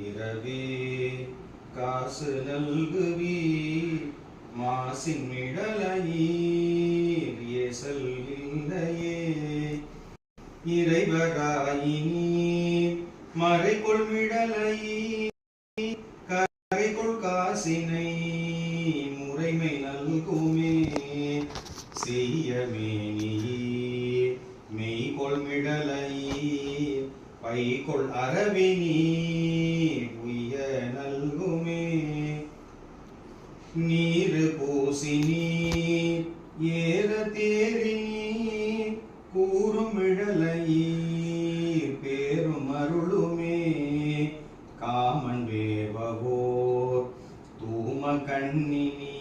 இரவே காசு நல்குவீர் மாசின் மிடலையீர் ஏசல் இல்லையே இறைவராயினீர் மறைகொள் மிடலையீர் கரைகொள் காசினை முறைமை நல்குமே செய்யமேனியீர் மெய்கொள் மிடலையீர் பைகொள் அரவினீர் உய்ய நல்குமே நீரு பூசி நீர் ஏற தேறி நீர் கூறும் மிடலையீர் பேரும் அருளுமே காமன் வேவவோர் தூம கண்ணினி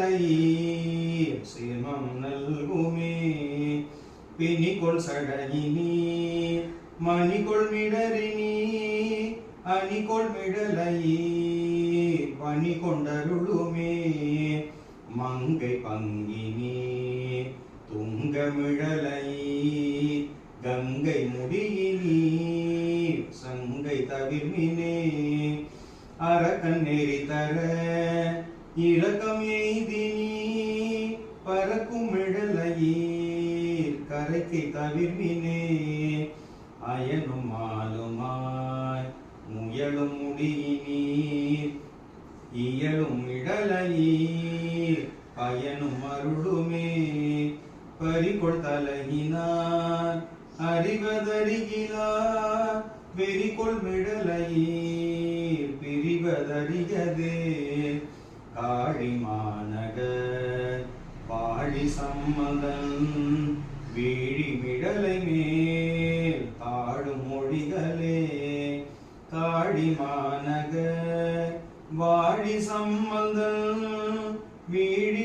நாமமிடலையீர் சேமம் நல்குமே பிணிகொள் சடையினீர் மணிகொள் மிடறினி அணிகொள் மிடலையீர் பணி கொண்டருளுமே மங்கை பங்கினி துங்கமிடலையீர் கங்கை முடியினீர் சங்கை தவிர்மினே அரக்கன் நெறி தர இரக்கம் எய்தினி பறக்கும் மிடலையீர் கரைக்கை தவிர்மினே அயனும் ஆளுமாய் முயலும் முடியினீர் இயலும் இடலையீர் பயனும் அருளுமே பறிகொள் தலையினார் அறிவதறிகிறார் வெறிகொள் மிடலையீர் பிரிவதறிகதே காழி மாநகர் வாழி சம்மதன் வீழி மிடலை மேல் தாழும் மொழிகளே காழி மாநகர் வாழி சம்மதன் வீழி